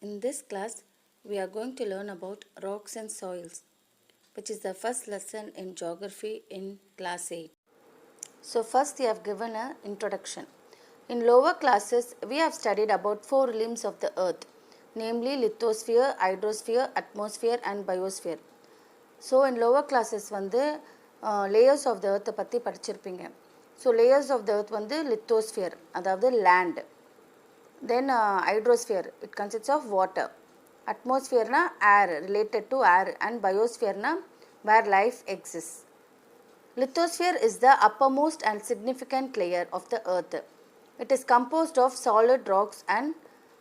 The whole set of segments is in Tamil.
In this class, we are going to learn about rocks and soils, which is the first lesson in geography in class 8. So first we have given an introduction. In lower classes, we have studied about 4 limbs of the earth, namely lithosphere, hydrosphere, atmosphere and biosphere. So in lower classes layers of the earth பற்றி படிச்சிருப்பீங்க. So layers of the earth lithosphere, அதாவது land. Then hydrosphere, it consists of water. Atmosphere na air, related to air, and biosphere na where life exists. Lithosphere is the uppermost and significant layer of the earth. It is composed of solid rocks and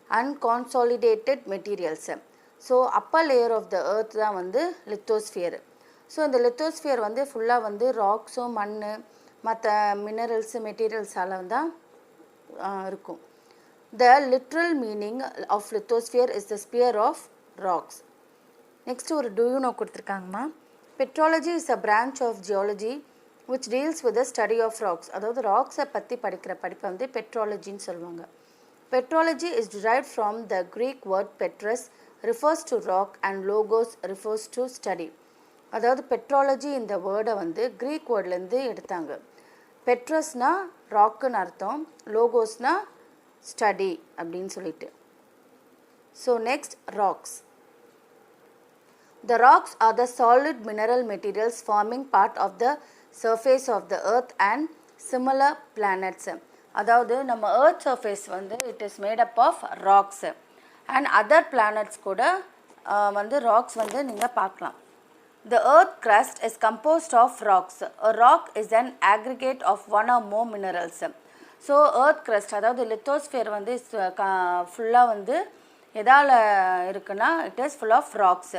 unconsolidated materials. So upper layer of the earth தான் lithosphere. So இந்த lithosphere ஃபுல்லா rocks மண்ணு மற்ற மினரல்ஸ் மெட்டீரியல்ஸால தான் இருக்கும். The literal meaning of lithosphere is the sphere of rocks. Next ஒரு do you know கொடுத்திருக்காங்கம்மா. Petrology is a branch of geology which deals with the study of rocks. அதாவது ராக்ஸை பற்றி படிக்கிற படிப்பை பெட்ரோலஜின்னு சொல்லுவாங்க. Petrology is derived from the Greek word petrus, refers to rock, and logos refers to study. அதாவது பெட்ரோலஜி இந்த வேர்டை கிரீக் வேர்ட்லேருந்து எடுத்தாங்க. பெட்ரஸ்னா ராக்குன்னு அர்த்தம், லோகோஸ்னா ஸ்டடி அப்படின்னு சொல்லிட்டு. So next rocks. The rocks are the solid mineral materials forming part of the surface of the earth and similar planets. அதாவது நம்ம earth surface it is made up of rocks and other planets கூட rocks நீங்கள் பார்க்கலாம். The earth crust is composed of rocks. A rock is an aggregate of one or more minerals. So earth crust அதாவது lithosphere ஃபுல்லாக எதால் இருக்குன்னா it is full of rocks.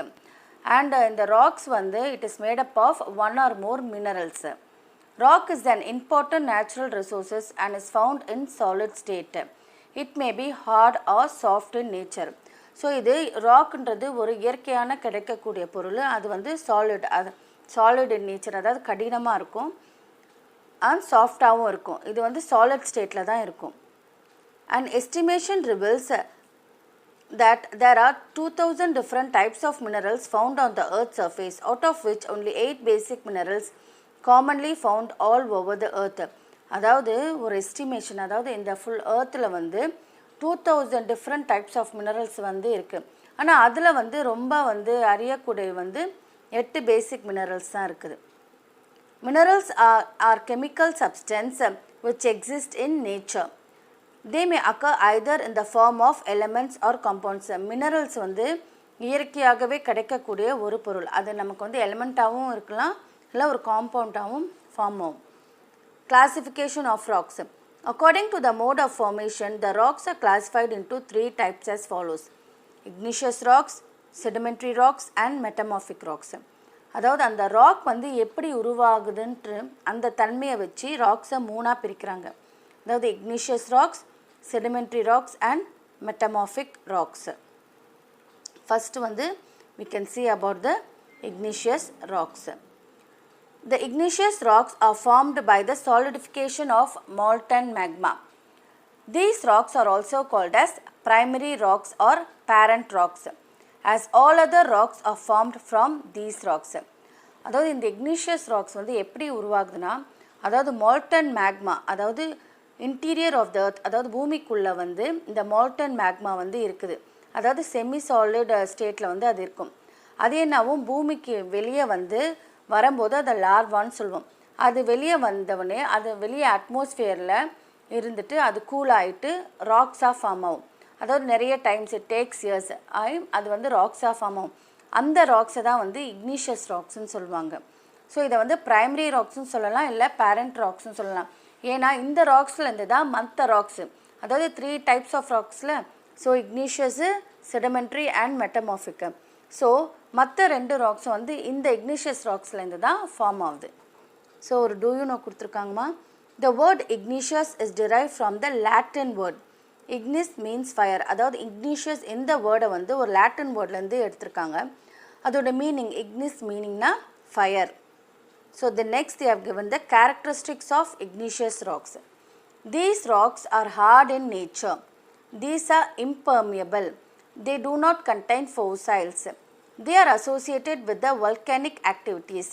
And in the rocks it is made up of one or more minerals. Rock is an important natural resources and is found in solid state. It may be hard or soft in nature. So இது ராக்ன்றது ஒரு இயற்கையான கிடைக்கக்கூடிய பொருள். அது சாலிட் இன் நேச்சர், அதாவது கடினமாக இருக்கும் அண்ட் சாஃப்டாகவும் இருக்கும். இது சாலிட் ஸ்டேட்டில் தான் இருக்கும். And estimation reveals that there are 2000 different types of minerals found on the earth's surface, out of which only 8 basic minerals commonly found all over the earth. அதாவது ஒரு எஸ்டிமேஷன், அதாவது இந்த full earthல 2000 different types of minerals இருக்குது. ஆனால் அதில் ரொம்ப அறியக்கூடிய 8 basic minerals தான் இருக்குது. Minerals are chemical substance which exist in nature. They may occur either in the form of elements or compounds. Minerals இயற்கையாகவே கிடைக்கக்கூடிய ஒரு பொருள். அது நமக்கு எலிமெண்ட்டாகவும் இருக்கலாம், இல்லை ஒரு காம்பவுண்டாகவும் ஃபார்ம் ஆகும். Classification of rocks. According to the mode of formation, the rocks are classified into 3 types as follows: igneous rocks, sedimentary rocks and metamorphic rocks. அதாவது அந்த ராக் எப்படி உருவாகுதுன்ற அந்த தன்மையை வச்சு ராக்ஸை 3ஆக பிரிக்கிறாங்க. அதாவது igneous rocks, sedimentary rocks and metamorphic rocks. First we can see about the igneous rocks. The igneous rocks are formed by the solidification of molten magma. These rocks are also called as primary rocks or parent rocks, as all other rocks are formed from these rocks. அதாவது இந்த igneous rocks எப்படி உருவாகுதுன்னா, அதாவது molten magma, அதாவது இன்டீரியர் ஆஃப் த earth, அதாவது பூமிக்குள்ளே இந்த molten magma இருக்குது. அதாவது செமி சாலிட் ஸ்டேட்டில் அது இருக்கும். அது என்னாவும் பூமிக்கு வெளியே வரும்போது அதை லார்வான்னு சொல்லுவோம். அது வெளியே வந்தவொடனே அது வெளியே அட்மாஸ்ஃபியரில் இருந்துட்டு அது கூல் ஆகிட்டு ராக்ஸாக ஃபார்ம் ஆகும். அதாவது நிறைய டைம்ஸ் இட் டேக்ஸ் இயர்ஸ் ஆகி அது ராக்ஸாக ஃபார்ம் ஆகும். அந்த ராக்ஸை தான் igneous ராக்ஸ்ன்னு சொல்லுவாங்க. ஸோ இதை ப்ரைமரி ராக்ஸ்ன்னு சொல்லலாம், இல்லை பேரண்ட் ராக்ஸ்ன்னு சொல்லலாம். ஏன்னா இந்த ராக்ஸ்லேருந்து தான் மற்ற ராக்ஸு, அதாவது 3 டைப்ஸ் ஆஃப் ராக்ஸில் so igneous, sedimentary and metamorphic. So மற்ற 2 ராக்ஸும் இந்த igneous ராக்ஸ்லேருந்து தான் ஃபார்ம் ஆகுது. ஸோ ஒரு do you know கொடுத்துருக்காங்கம்மா. The word igneous is derived from the Latin word. Ignis means fire. அதாவது igneous இந்த வேர்டை ஒரு லாட்டின் வேர்ட்லேருந்து எடுத்திருக்காங்க. அதோட மீனிங் ignis மீனிங்னா fire. So the next they have given the characteristics of igneous rocks. These rocks are hard in nature. These are impermeable. they do not contain fossils. They are associated with the volcanic activities.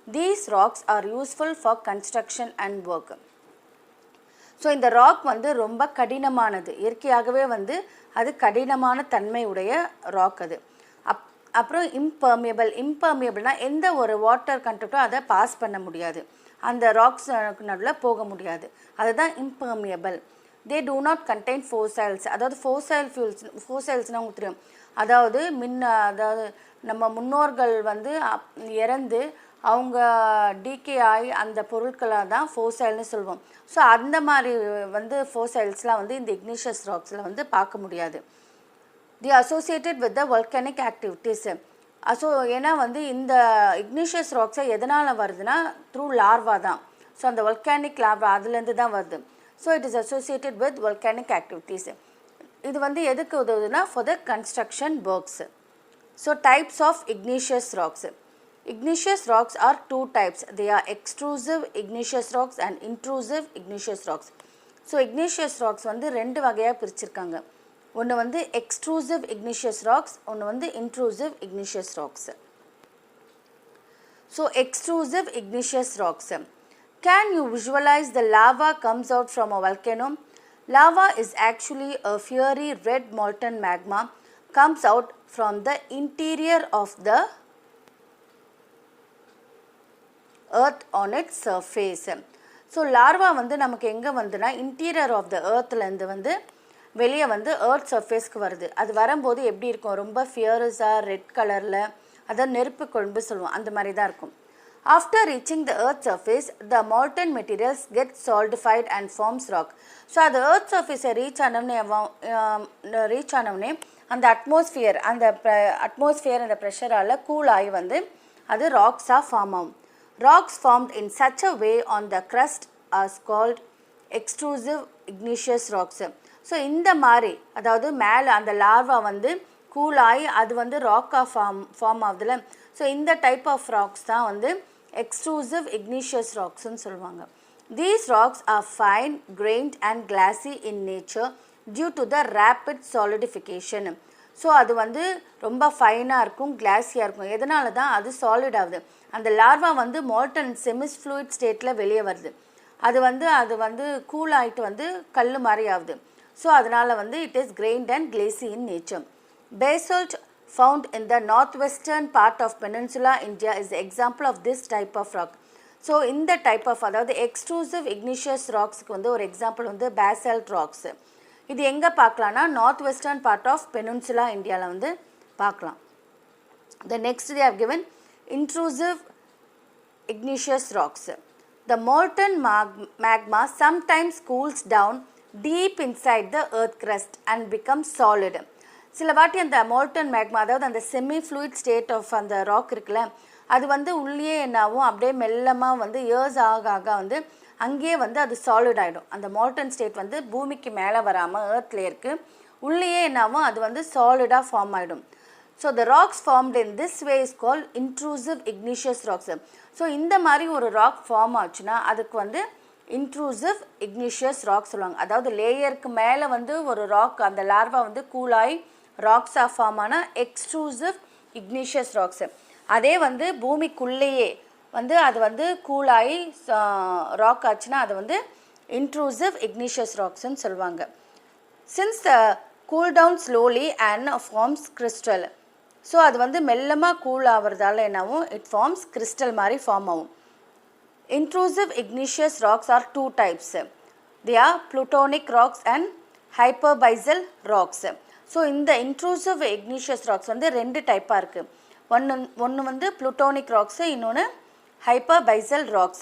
These rocks are useful for construction and work. So இந்த ராக் வந்து ரொம்ப கடினமானது, இயற்கையாகவே வந்து அது கடினமான தன்மை உடைய ராக் அது. அப்புறம் இம்பர்மியபிள்னால் எந்த ஒரு வாட்டர் கண்டென்ட்டும் அதை பாஸ் பண்ண முடியாது, அந்த ராக்ஸ் நடுவில் போக முடியாது, அதுதான் impermeable. They do not contain fossils, அதாவது ஃபோசைல்ஸ்னால் உங்களுக்கு தெரியும், அதாவது அதாவது நம்ம முன்னோர்கள் வந்து இறந்து அவங்க டீகே ஆகி அந்த பொருட்களாக தான் ஃபோசைல்னு சொல்லுவோம். ஸோ அந்த மாதிரி வந்து ஃபோசைல்ஸ்லாம் வந்து இந்த இக்னிஷியஸ் ராக்ஸில் வந்து பார்க்க முடியாது. They associated with the volcanic activities. ஏன்னா வந்து இந்த இக்னிஷியஸ் ராக்ஸை எதனால் வருதுன்னா த்ரூ லார்வா தான். ஸோ அந்த வல்கானிக் லார்வா அதுலேருந்து தான் வருது. So it is associated with volcanic activities. இது வந்து எதுக்கு உதவுதுன்னா for the construction works. So types of igneous rocks. Igneous rocks are two types. They are extrusive igneous rocks and intrusive igneous rocks. So igneous rocks வந்து ரெண்டு வகையாக பிரிச்சிருக்காங்க. ஒன்று வந்து extrusive igneous rocks, ஒன்று வந்து intrusive igneous rocks. So extrusive igneous rocks. Can you visualize the lava comes out from a volcano? Lava is actually a fiery red molten magma comes out from the interior of the earth on its surface. So larva வந்து நமக்கு எங்கே வந்துன்னா இன்டீரியர் ஆஃப் த எர்த்லேருந்து வந்து வெளியே வந்து எர்த் சர்ஃபேஸ்க்கு வருது. அது வரும்போது எப்படி இருக்கும், ரொம்ப ஃபியரஸாக ரெட் கலரில், அதாவது நெருப்பு கொழும்பு சொல்லுவோம், அந்த மாதிரி தான் இருக்கும். After reaching the earth surface the molten materials get solidified and forms rock. So அது எர்த் சர்ஃபேஸை ரீச் ஆனவுடனே அந்த அட்மாஸ்ஃபியர் அந்த ப்ரெஷரால் கூல் ஆகி வந்து அது ராக்ஸாக ஃபார்ம் ஆகும். Rocks formed in such a way on the crust are called extrusive igneous rocks. So இந்த மாதிரி அதாவது மேலே அந்த லார்வா வந்து கூல் ஆகி அது வந்து ராக்காக ஃபார்ம் ஆகுதுல. ஸோ இந்த டைப் ஆஃப் ராக்ஸ் தான் வந்து extrusive igneous rocksன்னு சொல்லுவாங்க. These rocks are fine grained and glassy in nature due to the rapid solidification. So அது வந்து ரொம்ப ஃபைனாக இருக்கும், கிளாஸியாக இருக்கும். எதனால தான் அது சாலிட் ஆகுது, அந்த லார்வா வந்து மால்டன் செமிஸ் ஃப்ளூயிட் ஸ்டேட்டில் வெளியே வருது. அது வந்து கூல் ஆகிட்டு வந்து கல் மாதிரி ஆகுது. ஸோ அதனால் வந்து it is grained and glassy in nature. Basalt found in the north western part of peninsula India is example of this type of rock. So இந்த டைப் ஆஃப் அதாவது எக்ஸ்ட்ரூசிவ் igneous ராக்ஸுக்கு வந்து ஒரு எக்ஸாம்பிள் வந்து பேசல்ட் ராக்ஸு. இது எங்கே பார்க்கலான்னா north western part of peninsula இந்தியாவில் வந்து பார்க்கலாம். The next they have given intrusive igneous rocks. The molten magma sometimes cools down deep inside the earth crust and becomes solid. சில வாட்டி அந்த molten magma அதாவது அந்த செமி ஃப்ளூயிட் ஸ்டேட் ஆஃப் அந்த ராக் இருக்குல்ல, அது வந்து உள்ளே என்னாகும் அப்படியே மெல்லமாக வந்து இயர்ஸ் ஆக வந்து அங்கேயே வந்து அது சாலிட் ஆகிடும். அந்த மால்டன் ஸ்டேட் வந்து பூமிக்கு மேலே வராமல் எர்த் லேயருக்கு உள்ளேயே என்னாகும் அது வந்து சாலிடாக ஃபார்ம் ஆகிடும். So the rocks formed in this way is called intrusive igneous rocks. So இந்த மாதிரி ஒரு ராக் ஃபார்ம் ஆச்சுன்னா அதுக்கு வந்து இன்ட்ரூசிவ் igneous ராக் சொல்லுவாங்க. அதாவது லேயருக்கு மேலே வந்து ஒரு ராக் அந்த லார்வா வந்து கூலாகி ராக்ஸாக ஃபார்ம் ஆனால் எக்ஸ்ட்ரூசிவ் igneous ராக்ஸு. அதே வந்து பூமிக்குள்ளேயே வந்து அது வந்து கூலாகி ராக் ஆச்சுன்னா அது வந்து இன்ட்ரூசிவ் igneous ராக்ஸ்ன்னு சொல்லுவாங்க. Since the cool down slowly and forms crystal. So அது வந்து மெல்லமாக கூல் ஆகிறதால என்னாகும், இட் ஃபார்ம்ஸ் கிறிஸ்டல் மாதிரி ஃபார்ம் ஆகும். Intrusive igneous rocks are two types. They are plutonic rocks and hyperbasal rocks. So இந்த இன்ட்ரூசிவ் igneous ராக்ஸ் வந்து ரெண்டு டைப்பாக இருக்குது. ஒன்று வந்து plutonic ராக்ஸு, இன்னொன்று hyperbasal rocks.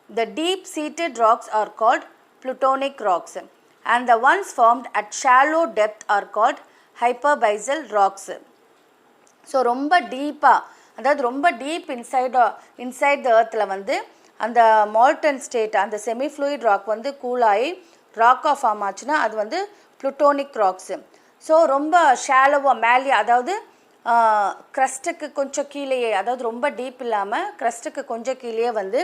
The deep seated rocks are called plutonic rocks and the ones formed at shallow depth are called hyperbasal rocks. So ரொம்ப டீப்பாக அதாவது ரொம்ப டீப் இன்சைட் த எர்த்தில் வந்து அந்த மால்டன் ஸ்டேட் அந்த செமி ஃப்ளூயிட் ராக் வந்து கூலாகி ராக்காக ஃபார்ம் ஆச்சுன்னா அது வந்து plutonic ராக்ஸு. ஸோ ரொம்ப ஷாலோவாக மேலே அதாவது க்ரஸ்ட்டுக்கு கொஞ்சம் கீழேயே அதாவது ரொம்ப டீப் இல்லாமல் க்ரஸ்ட்டுக்கு கொஞ்சம் கீழேயே வந்து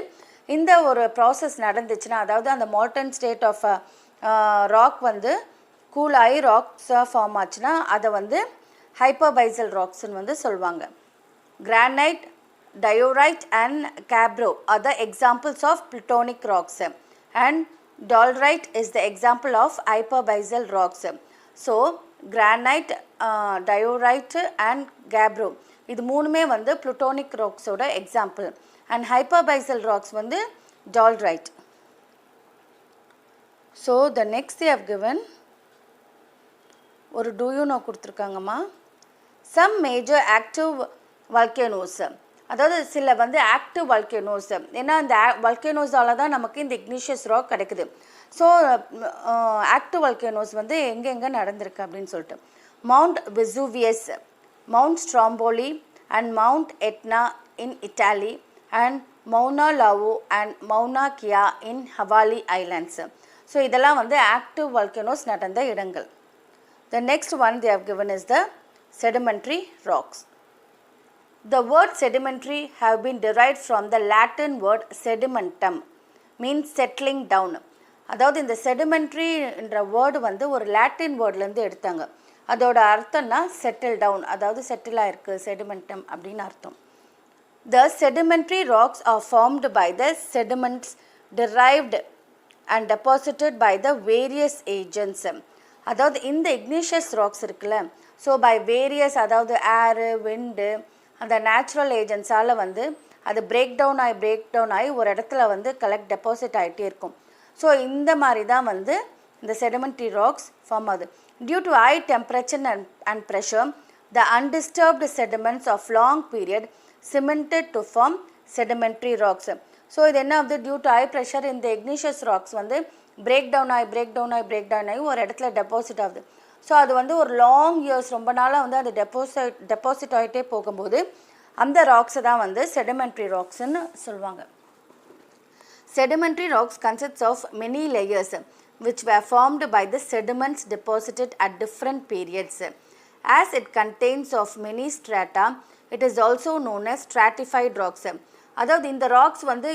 இந்த ஒரு ப்ராசஸ் நடந்துச்சுன்னா அதாவது அந்த மால்டன் ஸ்டேட் ஆஃப் ராக் வந்து கூல் ஆகி ராக்ஸாக ஃபார்ம் ஆச்சுன்னா அதை வந்து ஹைப்பர்பைசல் ராக்ஸ்ன்னு வந்து சொல்லுவாங்க. Granite, diorite and gabbro are the examples of plutonic rocks, and dolerite is the example of hyperbasal rocks. So granite, diorite and gabbro இது மூணுமே வந்து plutonic rocks ஓட example, and hyperbasal rocks வந்து dolerite. So the next they have given ஒரு do you know கொடுத்துருக்காங்கம்மா. Some major active volcanoes, அதாவது சில வந்து ஆக்டிவ் வால்கேனோஸ், ஏன்னா இந்த வால்கேனோஸால தான் நமக்கு இந்த இக்னிஷியஸ் ராக் கிடைக்குது. ஸோ ஆக்டிவ் வால்கேனோஸ் வந்து எங்கெங்கே நடந்திருக்கு அப்படின்னு சொல்லிட்டு mount Vesuvius, mount Stromboli and mount Etna in Italy, and Mauna Loa and Mauna Kea in Hawaii islands. So இதெல்லாம் வந்து ஆக்டிவ் வால்கேனோஸ் நடந்த இடங்கள். The next one they have given is the sedimentary rocks. The word sedimentary have been derived from the Latin word sedimentum, means settling down. அதாவது இந்த sedimentary என்ற வேர்டு வந்து ஒரு லாட்டின் வேர்ட்லேருந்து எடுத்தாங்க. அதோட அர்த்தம்னா செட்டில் டவுன், அதாவது செட்டில் ஆயிருக்கு sedimentum அப்படின்னு அர்த்தம். The sedimentary rocks are formed by the sediments derived and deposited by the various agents. அதாவது இந்த igneous rocks இருக்குல்ல, ஸோ பை வேரியஸ், அதாவது ஏரு, விண்டு, அந்த நேச்சுரல் ஏஜென்ட்ஸால் வந்து அது பிரேக் டவுன் ஆகி ஒரு இடத்துல வந்து டெபாசிட் ஆகிட்டே இருக்கும். ஸோ இந்த மாதிரி தான் வந்து இந்த செடிமெண்ட்ரி ராக்ஸ் ஃபார்ம் ஆகுது. Due to high temperature and pressure, the undisturbed sediments of long period cemented to form sedimentary rocks. So இது என்ன ஆகுது, டியூ டு ஹை ப்ரெஷர் இந்த இக்னிஷியஸ் ராக்ஸ் வந்து பிரேக் டவுன் ஆகி ஒரு இடத்துல டெபாசிட் ஆகுது. ஸோ அது வந்து ஒரு லாங் இயர்ஸ், ரொம்ப நாளாக வந்து அது டெபாசிட் ஆகிட்டே போகும்போது அந்த ராக்ஸை தான் வந்து செடிமெண்ட்ரி ராக்ஸ்ன்னு சொல்லுவாங்க. Sedimentary rocks consists of many layers which were formed by the sediments deposited at different periods. As it contains of many strata, it is also known as stratified rocks. அதாவது இந்த ராக்ஸ் வந்து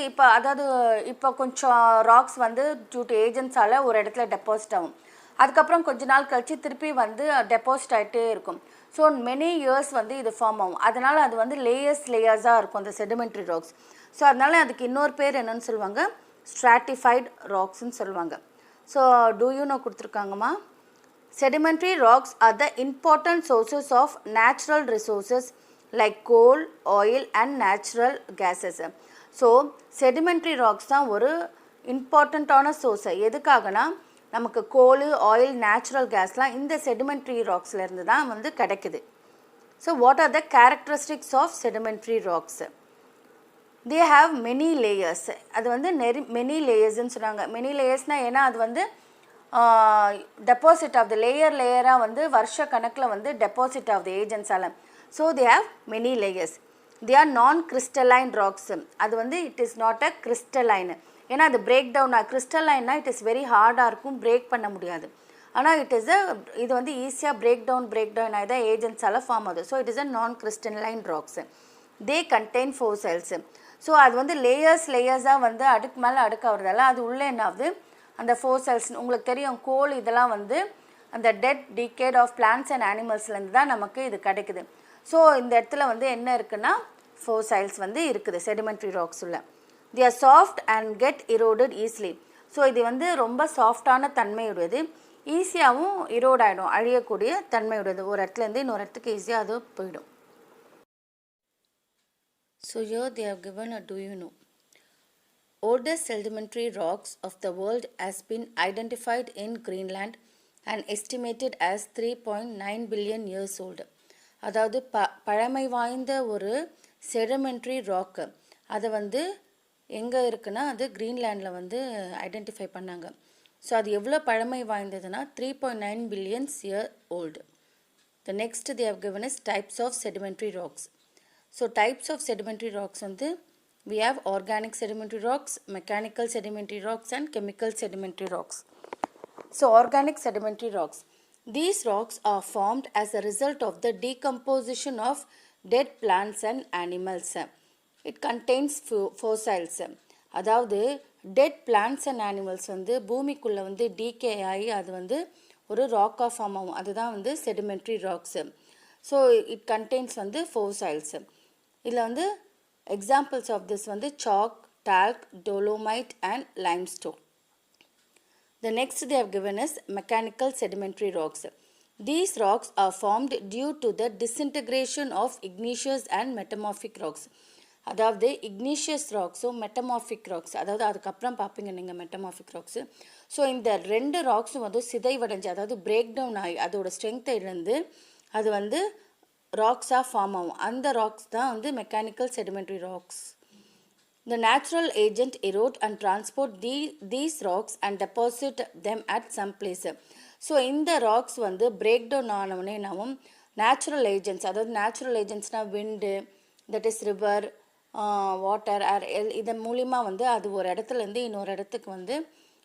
இப்போ கொஞ்சம் ராக்ஸ் வந்து டியூ டு ஏஜென்ட்ஸால் ஒரு இடத்துல டெபாசிட் ஆகும், அதுக்கப்புறம் கொஞ்ச நாள் கழித்து திருப்பி வந்து டெபாசிட் ஆகிட்டே இருக்கும். ஸோ மெனி இயர்ஸ் வந்து இது ஃபார்ம் ஆகும். அதனால் அது வந்து லேயர்ஸாக இருக்கும் அந்த செடிமெண்ட்ரி ராக்ஸ். ஸோ அதனால் அதுக்கு இன்னொரு பேர் என்னன்னு சொல்லுவாங்க, ஸ்ட்ராட்டிஃபைட் ராக்ஸ்ன்னு சொல்லுவாங்க. ஸோ டூ யூ நோ கொடுத்துருக்காங்கம்மா. Sedimentary rocks are the important sources of natural resources like coal, oil and natural gases. So sedimentary rocks தான் ஒரு இம்பார்ட்டண்ட்டான சோர்ஸ். எதுக்காகனா நமக்கு கோல், ஆயில், நேச்சுரல் கேஸ்லாம் இந்த செடிமெண்ட்ரி ராக்ஸ்லேருந்து தான் வந்து கிடைக்குது. So what are the characteristics of sedimentary rocks? They have many layers. அது வந்து மெனி லேயர்ஸ்ன்னு சொன்னாங்க. மெனி லேயர்ஸ்னால் ஏன்னா அது வந்து டெபாசிட் ஆகுது, லேயராக வந்து வருஷ கணக்கில் வந்து டெபாசிட் ஆகுது ஏஜென்ட்ஸால். So they have many layers. They are non crystalline rocks. அது வந்து it is not a crystalline, ஏன்னா அது பிரேக் டவுன் கிறிஸ்டலைன்னா இட் இஸ் வெரி ஹார்டாக இருக்கும், பிரேக் பண்ண முடியாது. ஆனால் இது வந்து ஈஸியாக பிரேக் டவுன் ஆகி தான் ஏஜென்ட்ஸால் ஃபார்ம் ஆகுது. ஸோ இட் இஸ் அ நான் கிறிஸ்டலைன் ராக்ஸ். தே கண்டெயின் 4 cells. ஸோ அது வந்து லேயர்ஸாக வந்து அடுக்கு மேலே அடுக்க ஆகுறதால அது உள்ளே என்ன ஆகுது, அந்த 4 cells. உங்களுக்கு தெரியும் கோல் இதெல்லாம் வந்து அந்த dead decayed of plants and அனிமல்ஸ்லேருந்து தான் நமக்கு இது கிடைக்குது. ஸோ இந்த இடத்துல வந்து என்ன இருக்குன்னா 4 cells வந்து இருக்குது செடிமெண்ட்ரி ராக்ஸ் உள்ள. they are soft and get eroded easily. So இது வந்து ரொம்ப சாஃப்டான தன்மையுடையது, ஈஸியாகவும் இரோட் ஆகிடும், அழியக்கூடிய தன்மையுடையது. ஒரு இடத்துலேருந்து இன்னொரு இடத்துக்கு ஈஸியாக அது போயிடும். So here they have given a do you know. Oldest sedimentary rocks of the world has been identified in Greenland and estimated as 3.9 billion years old. அதாவது பழமை வாய்ந்த ஒரு செடிமெண்ட்ரி ராக்கு அதை வந்து எங்கே இருக்குன்னா அது கிரீன்லேண்டில் வந்து ஐடென்டிஃபை பண்ணாங்க. ஸோ அது எவ்வளோ பழமை வாய்ந்ததுன்னா 3.9 billion year old. The next they have given is types of sedimentary rocks. So types of sedimentary rocks வந்து we have organic sedimentary rocks, mechanical sedimentary rocks and chemical sedimentary rocks. So organic sedimentary rocks. These rocks are formed as a result of the decomposition of dead plants and animals. It contains fossils. அதாவது டெட் பிளான்ட்ஸ் அண்ட் அனிமல்ஸ் வந்து பூமிக்குள்ளே வந்து டீகே ஆகி அது வந்து ஒரு ராக்காக ஃபார்ம் ஆகும். அதுதான் வந்து sedimentary rocks. So it contains வந்து ஃபோசைல்ஸு. இதில் வந்து எக்ஸாம்பிள்ஸ் ஆஃப் திஸ் வந்து chalk, talc, dolomite and limestone. The next they have given is mechanical sedimentary rocks. These rocks are formed due to the disintegration of igneous and metamorphic rocks. அதாவது igneous ராக்ஸும் மெட்டமார்பிக் ராக்ஸ், அதாவது அதுக்கப்புறம் பார்ப்பீங்க நீங்கள் மெட்டமார்பிக் ராக்ஸு. ஸோ இந்த ரெண்டு ராக்ஸும் வந்து சிதைவடைஞ்சு, அதாவது பிரேக் டவுன் ஆகி அதோட ஸ்ட்ரென்த்தை இழந்து அது வந்து ராக்ஸாக ஃபார்ம் ஆகும். அந்த ராக்ஸ் தான் வந்து mechanical sedimentary rocks. The natural agent erode and transport these rocks and deposit them at some place. So இந்த ராக்ஸ் வந்து பிரேக் டவுன் ஆனவுடனே நாமும் நேச்சுரல் ஏஜென்ட்ஸ், அதாவது நேச்சுரல் ஏஜென்ட்ஸ்னால் wind, that is river, water, air, இதன் மூலிமா வந்து அது ஒரு இடத்துலேருந்து இன்னொரு இடத்துக்கு வந்து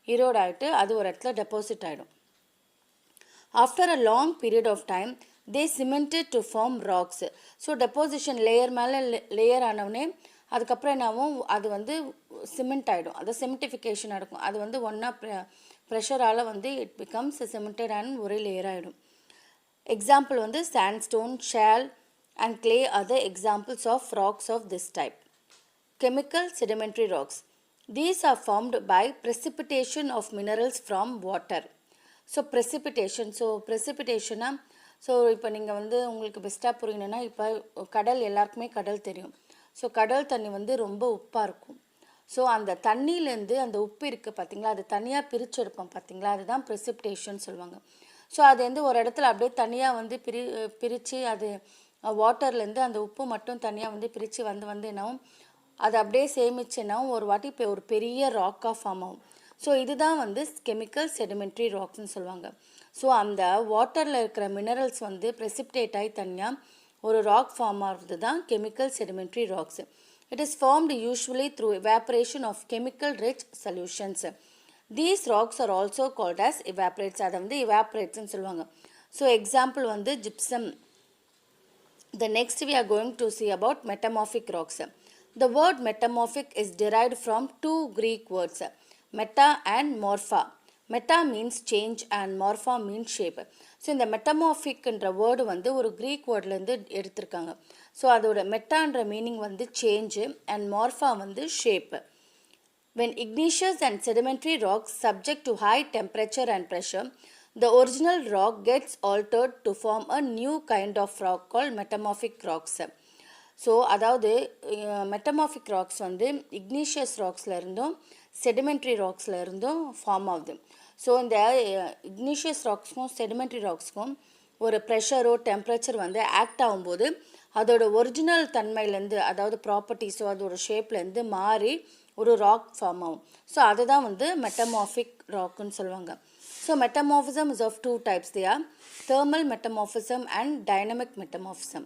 இரோட் ஆகிட்டு அது ஒரு இடத்துல டெபாசிட் ஆகிடும். After a long period of time they cemented to form rocks. So deposition layer மேலே லேயர் ஆனவுடனே அதுக்கப்புறம் என்னாகும், அது வந்து சிமெண்ட் ஆகிடும், அது சிமெண்டிஃபிகேஷன் நடக்கும். அது வந்து ஒன்றா ப்ரெஷரால் வந்து இட் பிகம்ஸ் சிமெண்டட் அண்ட் ஒரே லேயர் ஆகிடும். எக்ஸாம்பிள் வந்து sandstone, shale and clay are the examples of rocks of this type. Chemical sedimentary rocks. These are formed by precipitation of minerals from water. So precipitation. So இப்போ நீங்கள் வந்து உங்களுக்கு பெஸ்ட்டாக புரியணுன்னா, இப்போ கடல் எல்லாருக்குமே கடல் தெரியும். ஸோ கடல் தண்ணி வந்து ரொம்ப உப்பாக இருக்கும். ஸோ அந்த தண்ணியிலேருந்து அந்த உப்பு இருக்குது பார்த்தீங்களா, அது தனியாக பிரித்து எடுப்போம் பார்த்தீங்களா, அதுதான் precipitation சொல்லுவாங்க. ஸோ அது வந்து ஒரு இடத்துல அப்படியே தனியாக வந்து பிரித்து அது வாட்டர்லேருந்து அந்த உப்பு மட்டும் தனியாக வந்து பிரித்து வந்து என்னாகும், அது அப்படியே சேமிச்சுனாவும் ஒரு வாட்டி இப்போ ஒரு பெரிய ராக்காக ஃபார்ம் ஆகும். ஸோ இதுதான் வந்து கெமிக்கல் செடிமெண்ட்ரி ராக்ஸ்ன்னு சொல்லுவாங்க. ஸோ அந்த வாட்டரில் இருக்கிற மினரல்ஸ் வந்து ப்ரெசிபிடேட் ஆகி தனியாக ஒரு ராக் ஃபார்ம் ஆகிறது தான் chemical sedimentary rocks. It is formed usually through evaporation of chemical rich solutions. These rocks are also called as evaporites. அதை வந்து எவாப்ரேட்ஸ்ன்னு சொல்லுவாங்க. ஸோ எக்ஸாம்பிள் வந்து gypsum. The next we are going to see about metamorphic rocks. The word metamorphic is derived from two Greek words, meta and morpha. Meta means change and morpha means shape. So இந்த மெட்டமார்பிக்ன்ற வேர்டு வந்து ஒரு க்ரீக் வேர்ட்லேருந்து எடுத்திருக்காங்க. ஸோ அதோட மெட்டான்ற மீனிங் வந்து சேஞ்சு அண்ட் மார்ஃபா வந்து shape. When igneous and sedimentary rocks subject to high temperature and pressure, the original rock gets altered to form a new kind of rock called metamorphic rocks. So அதாவது மெட்டமார்பிக் ராக்ஸ் வந்து இக்னீஷியஸ் ராக்ஸில் இருந்தும் செடிமெண்ட்ரி ராக்ஸில் இருந்தும் ஃபார்ம் ஆகுது. ஸோ இந்த இக்னீஷியஸ் ராக்ஸ்க்கும் செடிமெண்ட்ரி ராக்ஸ்க்கும் ஒரு ப்ரெஷரோ டெம்பரேச்சர் வந்து ஆக்ட் ஆகும்போது அதோட ஒரிஜினல் தன்மையிலேருந்து, அதாவது ப்ராப்பர்ட்டிஸோ அதோட ஷேப்லேருந்து மாறி ஒரு ராக் ஃபார்ம் ஆகும். ஸோ அதுதான் வந்து மெட்டமார்பிக் ராக்குன்னு சொல்லுவாங்க. So metamorphism is of two types. They are thermal metamorphism and dynamic metamorphism.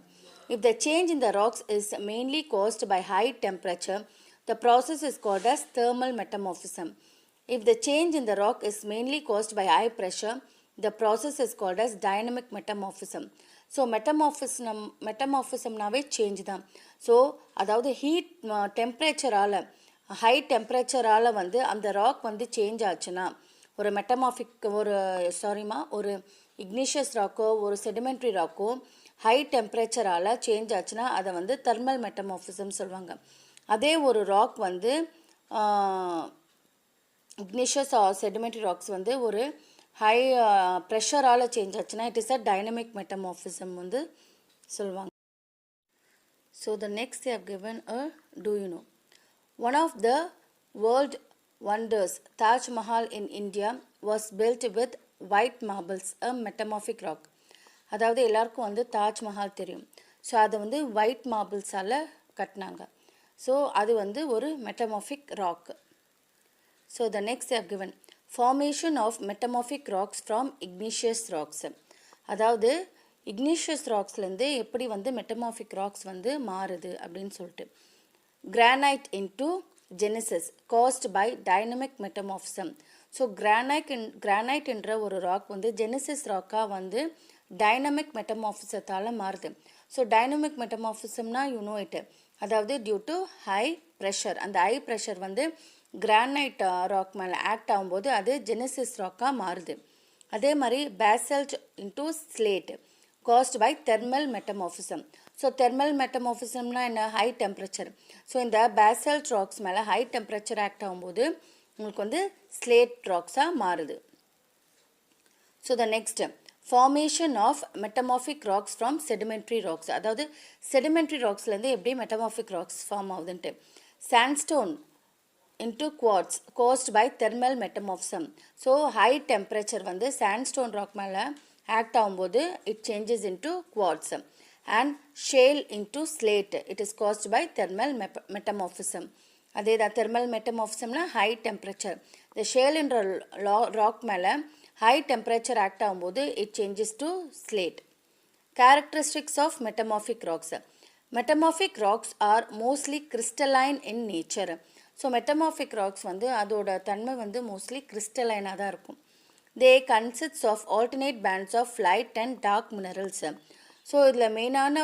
If the change in the rocks is mainly caused by high temperature, the process is called as thermal metamorphism. If the change in the rock is mainly caused by high pressure, the process is called as dynamic metamorphism. So metamorphismனாவே சேஞ்ச் தான். ஸோ அதாவது ஹீட் டெம்பரேச்சரால், ஹை டெம்பரேச்சரால் வந்து அந்த ராக் வந்து சேஞ்ச் ஆச்சுன்னா, ஒரு மெட்டமார்பிக் ஒரு இக்னிஷியஸ் ராக்கோ ஒரு செடிமெண்ட்ரி ராக்கோ ஹை டெம்பரேச்சரால் சேஞ்ச் ஆச்சுன்னா அதை வந்து தெர்மல் மெட்டமார்பிசம் சொல்லுவாங்க. அதே ஒரு ராக் வந்து இக்னிஷியஸ் செடிமெண்ட்ரி ராக்ஸ் வந்து ஒரு ஹை ப்ரெஷரால் சேஞ்ச் ஆச்சுன்னா it is a dynamic metamorphism வந்து சொல்லுவாங்க. So the next they have given a do you know. One of the world wonders, Taj Mahal in India, was built with white marbles, a metamorphic rock. அதாவது எல்லாருக்கும் வந்து தாஜ்மஹால் தெரியும். ஸோ அதை வந்து ஒயிட் மார்பிள்ஸால் கட்டினாங்க. ஸோ அது வந்து ஒரு metamorphic rock. So the next have given formation of metamorphic rocks from igneous rocks. அதாவது igneous ராக்ஸ்லேருந்து எப்படி வந்து மெட்டமார்பிக் ராக்ஸ் வந்து மாறுது அப்படின்னு சொல்லிட்டு. Granite into genesis caused by dynamic metamorphism. So கிரானைட்ன்ற ஒரு ராக் வந்து ஜெனிசிஸ் ராக்காக வந்து டைனமிக் மெட்டமார்பிசத்தால் மாறுது. ஸோ டைனமிக் மெட்டமார்பிசம்னா யூ நோ இட், அதாவது டியூ டு ஹை ப்ரெஷர். அந்த ஹை ப்ரெஷர் வந்து கிரானைட் ராக் மேலே ஆக்ட் ஆகும்போது அது ஜெனிசிஸ் ராக்காக மாறுது. அதே மாதிரி basalt into slate caused by thermal metamorphism. So thermal மெட்டமார்ஃபிசம்னா என்ன? High temperature. ஸோ இந்த பேசல்ட் ராக்ஸ் மேலே ஹை டெம்பரேச்சர் ஆக்ட் ஆகும்போது உங்களுக்கு வந்து ஸ்லேட் ராக்ஸாக மாறுது. So the next formation of metamorphic rocks from sedimentary rocks. அதாவது செடிமெண்ட்ரி ராக்ஸ்லேருந்து எப்படி மெட்டமார்ஃபிக் ராக்ஸ் ஃபார்ம் ஆகுதுன்ட்டு. Sandstone into quartz caused by thermal metamorphism. So high temperature வந்து sandstone rock மேலே ஆக்ட் ஆகும்போது it changes into quartz and shale into slate. It is caused by thermal metamorphism. அதே தான் thermal metamorphismனா high temperature. The shale என்ற rock மேலே high temperature ஆக்ட் ஆகும்போது it changes to slate. Characteristics of metamorphic rocks. Metamorphic rocks are mostly crystalline in nature. So metamorphic rocks வந்து அதோட தன்மை வந்து மோஸ்ட்லி கிறிஸ்டலைனாக தான் இருக்கும். They consists of alternate bands of light and dark minerals. So இதில் மெயினான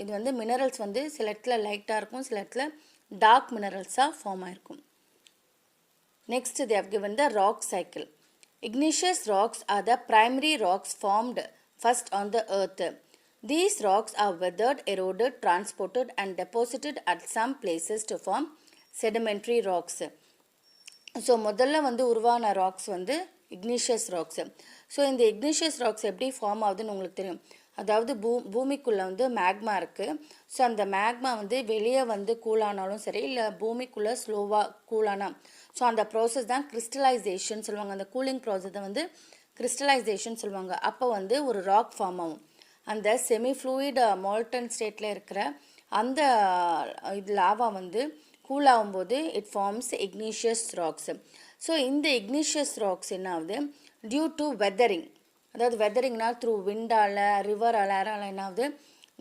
இது வந்து மினரல்ஸ் வந்து சில இடத்துல லைட்டாக இருக்கும், சில இடத்துல டார்க் மினரல்ஸாக ஃபார்ம் ஆகிருக்கும். Next they have given the rock cycle. Igneous rocks are the primary rocks formed first on the earth. These rocks are weathered, eroded, transported and deposited at some places to form sedimentary rocks. So முதல்ல வந்து உருவான ராக்ஸ் வந்து இக்னிஷியஸ் ராக்ஸு. ஸோ இந்த இக்னிஷியஸ் ராக்ஸ் எப்படி ஃபார்ம் ஆகுதுன்னு உங்களுக்கு தெரியும். அதாவது பூமிக்குள்ளே வந்து மேக்மா இருக்குது. ஸோ அந்த மேக்மா வந்து வெளியே வந்து கூலானாலும் சரி, இல்லை பூமிக்குள்ளே ஸ்லோவாக கூலானா, ஸோ அந்த ப்ராசஸ் தான் கிறிஸ்டலைசேஷன் சொல்லுவாங்க. அந்த கூலிங் ப்ராசஸை வந்து கிறிஸ்டலைசேஷன் சொல்லுவாங்க. அப்போ வந்து ஒரு ராக் ஃபார்ம் ஆகும். அந்த செமி ஃப்ளூயிட் மால்டன் ஸ்டேட்டில் இருக்கிற அந்த இது லாவா வந்து கூல் ஆகும்போது it forms igneous rocks. So இந்த இக்னிஷியஸ் ராக்ஸ் என்ன ஆகுது? டியூ டு வெதரிங், அதாவது வெதரிங்னால் த்ரூ விண்டால், ரிவரால், ஏரால் என்ன ஆகுது?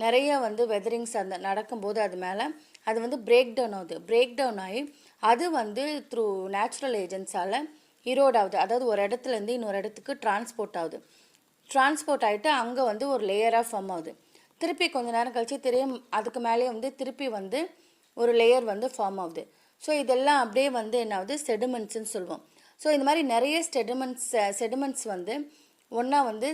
நிறைய வந்து வெதரிங்ஸ் அந்த நடக்கும்போது அது மேலே அது வந்து பிரேக் டவுன் ஆகுது. பிரேக் டவுன் ஆகி அது வந்து த்ரூ நேச்சுரல் ஏஜென்ட்ஸால் இரோட் ஆகுது. அதாவது ஒரு இடத்துலேருந்து இன்னொரு இடத்துக்கு டிரான்ஸ்போர்ட் ஆகுது. டிரான்ஸ்போர்ட் ஆகிட்டு அங்கே வந்து ஒரு லேயராக ஃபார்ம் ஆகுது. திருப்பி கொஞ்சம் நேரம் கழித்து திரும்ப அதுக்கு மேலேயே வந்து திருப்பி வந்து ஒரு லேயர் வந்து ஃபார்ம் ஆகுது. ஸோ இதெல்லாம் அப்படியே வந்து என்ன ஆகுது? செடிமெண்ட்ஸ்ன்னு சொல்லுவோம். ஸோ இந்த மாதிரி நிறைய செடிமெண்ட்ஸ் வந்து ஒன்றா வந்து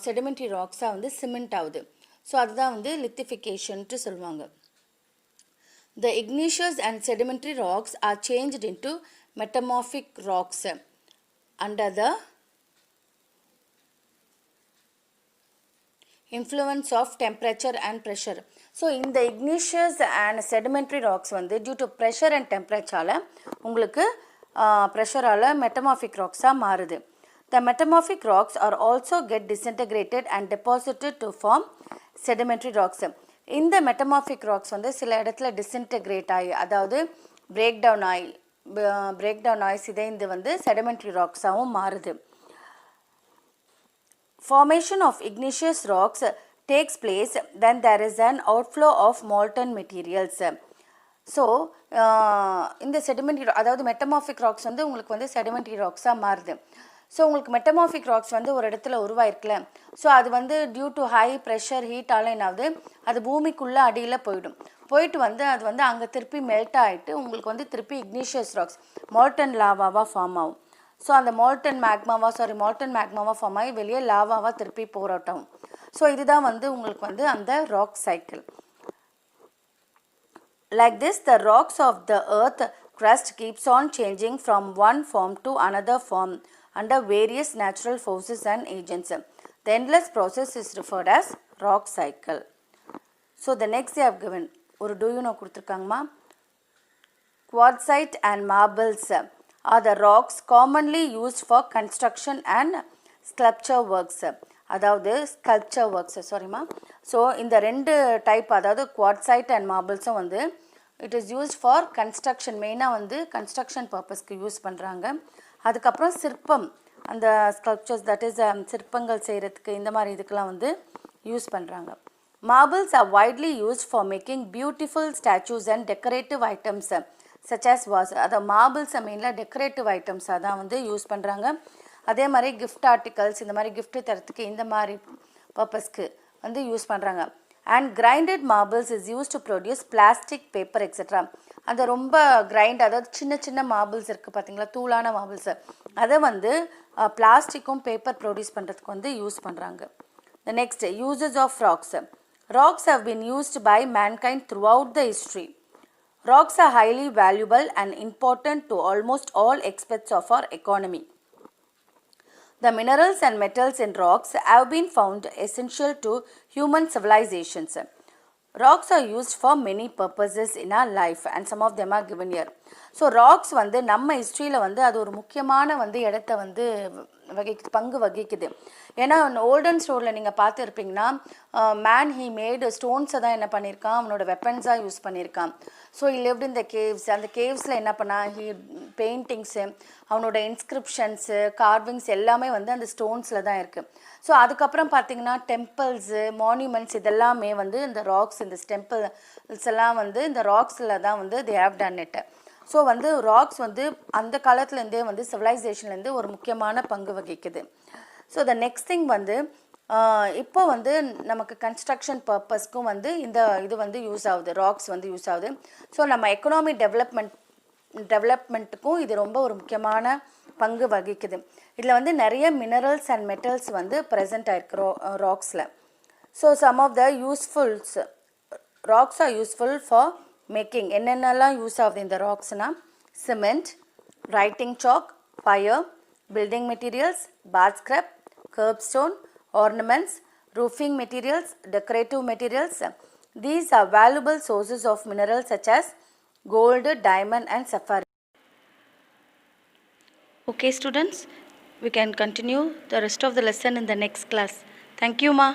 செடிமெண்ட்ரி ராக்ஸாக வந்து சிமெண்ட் ஆகுது. ஸோ அதுதான் வந்து லித்திஃபிகேஷன்ட்டு சொல்லுவாங்க. The igneous and sedimentary rocks are changed into metamorphic rocks under the influence of temperature and pressure. So இந்த இக்னிஷியஸ் அண்ட் செடிமெண்ட்ரி ராக்ஸ் வந்து டியூ டு ப்ரெஷர் அண்ட் டெம்பரேச்சரால் உங்களுக்கு ப்ரெஷரால் மெட்டமார்ஃபிக் ராக்ஸாக மாறுது. The metamorphic rocks are also get disintegrated and deposited to form sedimentary rocks. இந்த மெட்டமார்ஃபிக் ராக்ஸ் வந்து சில இடத்துல டிஸ்இன்டகிரேட் ஆகி, அதாவது பிரேக் டவுன் ஆகி சிதைந்து வந்து செடிமெண்ட்ரி ராக்ஸாகவும் மாறுது. Formation of igneous rocks takes place when there is an outflow of molten materials. So இந்த செடிமெண்ட்ரி, அதாவது மெட்டமார்ஃபிக் ராக்ஸ் வந்து உங்களுக்கு வந்து செடிமெண்ட்ரி ராக்ஸாக மாறுது. ஸோ உங்களுக்கு மெட்டமார்ஃபிக் ராக்ஸ் வந்து ஒரு இடத்துல உருவாயிருக்குல்ல, ஸோ அது வந்து டியூ டு ஹை ப்ரெஷர் ஹீட்டால் என்னாவது அது பூமிக்குள்ளே அடியில் போயிட்டு வந்து அது வந்து அங்கே திருப்பி மெல்ட் ஆகிட்டு உங்களுக்கு வந்து திருப்பி இக்னிஷியஸ் ராக்ஸ் மால்டன் லாவாவாக ஃபார்ம் ஆகும். ஸோ அந்த மால்டன் மேக்மாவாக ஃபார்ம் ஆகி வெளியே லாவாவாக திருப்பி போராட்டம். ஸோ இதுதான் வந்து உங்களுக்கு வந்து அந்த rock cycle. Like this, the rocks of the earth crust keeps on changing from one form to another form under various natural forces and agents. The endless process is referred as rock cycle. So the next they have given, ஒரு do you know கொடுத்துருக்காங்கம்மா. Quartzite and marbles are the rocks commonly used for construction and sculpture works. அதாவது ஸ்கல்ப்சர் ஒர்க்ஸ் சாரிம்மா. ஸோ இந்த ரெண்டு டைப், அதாவது குவாட்சைட் அண்ட் மார்பிள்ஸும் வந்து it is used for construction, மெயினாக வந்து கன்ஸ்ட்ரக்ஷன் பர்பஸ்க்கு யூஸ் பண்ணுறாங்க. அதுக்கப்புறம் சிற்பம், அந்த ஸ்கல்ப்சர்ஸ் தட் இஸ் சிற்பங்கள் செய்கிறதுக்கு இந்த மாதிரி இதுக்கெல்லாம் வந்து யூஸ் பண்ணுறாங்க. Marbles R widely used for making beautiful statues and decorative items such as was. அதை மார்பிள்ஸை மெயினாக டெக்கரேட்டிவ் ஐட்டம்ஸாக தான் வந்து யூஸ் பண்ணுறாங்க. அதே மாதிரி கிஃப்ட் ஆர்டிகல்ஸ், இந்த மாதிரி கிஃப்ட் தரத்துக்கு இந்த மாதிரி பர்பஸ்க்கு வந்து யூஸ் பண்ணுறாங்க. And grinded marbles is use to produce plastic, paper etcetera. அந்த ரொம்ப கிரைண்ட், அதாவது சின்ன சின்ன மார்பிள்ஸ் இருக்குது பார்த்தீங்களா, தூளான மார்பிள்ஸு, அதை வந்து பிளாஸ்டிக்கும் பேப்பர் ப்ரொடியூஸ் பண்ணுறதுக்கு வந்து யூஸ் பண்ணுறாங்க. The next, uses of rocks. Rocks have been used by mankind throughout the history. Rocks are highly valuable and important to almost all aspects of our economy. The minerals and metals in rocks have been found essential to human civilizations. Rocks are used for many purposes in our life and some of them are given here. So rocks வந்து நம்ம ஹிஸ்ட்ரியில் வந்து அது ஒரு முக்கியமான வந்து இடத்த வந்து பங்கு வகிக்குது. ஏன்னா ஓல்டன் ஸ்டோரில் நீங்கள் பார்த்துருப்பீங்கன்னா ஹீ மேடு ஸ்டோன்ஸை தான் என்ன பண்ணியிருக்கான், அவனோட வெப்பன்ஸாக யூஸ் பண்ணியிருக்கான். So he lived in the caves. அந்த கேவ்ஸில் என்ன பண்ணால் பெயிண்டிங்ஸு, அவனோட இன்ஸ்கிரிப்ஷன்ஸு, கார்விங்ஸ் எல்லாமே வந்து அந்த ஸ்டோன்ஸில் தான் இருக்குது. ஸோ அதுக்கப்புறம் பார்த்திங்கன்னா டெம்பிள்ஸு, மான்யூமெண்ட்ஸ் இதெல்லாமே வந்து இந்த ராக்ஸ், இந்த டெம்பிள்ஸ் எல்லாம் வந்து இந்த ராக்ஸில் தான் வந்து they have done it. So வந்து ராக்ஸ் வந்து அந்த காலத்துலேருந்தே வந்து சிவிலைசேஷன்லேருந்து ஒரு முக்கியமான பங்கு வகிக்குது. ஸோ த நெக்ஸ்ட் திங் வந்து இப்போ வந்து நமக்கு கன்ஸ்ட்ரக்ஷன் பர்பஸ்க்கும் வந்து இந்த இது வந்து யூஸ் ஆகுது, ராக்ஸ் வந்து யூஸ் ஆகுது. ஸோ நம்ம எக்கனாமிக் டெவலப்மெண்ட்டுக்கும் இது ரொம்ப ஒரு முக்கியமான பங்கு வகிக்குது. இதில் வந்து நிறைய மினரல்ஸ் அண்ட் மெட்டல்ஸ் வந்து ப்ரெசென்ட் ஆயிருக்கு ராக்ஸில். So some of the usefuls, rocks are useful for making. என்னென்னலாம் யூஸ் ஆகுது இந்த ராக்ஸ்னால் cement, writing chalk, fire, building materials, bath scrap, curbstone, ornaments, roofing materials, decorative materials. These are valuable sources of minerals such as gold, diamond and sapphire. Okay students, we can continue the rest of the lesson in the next class. Thank you ma.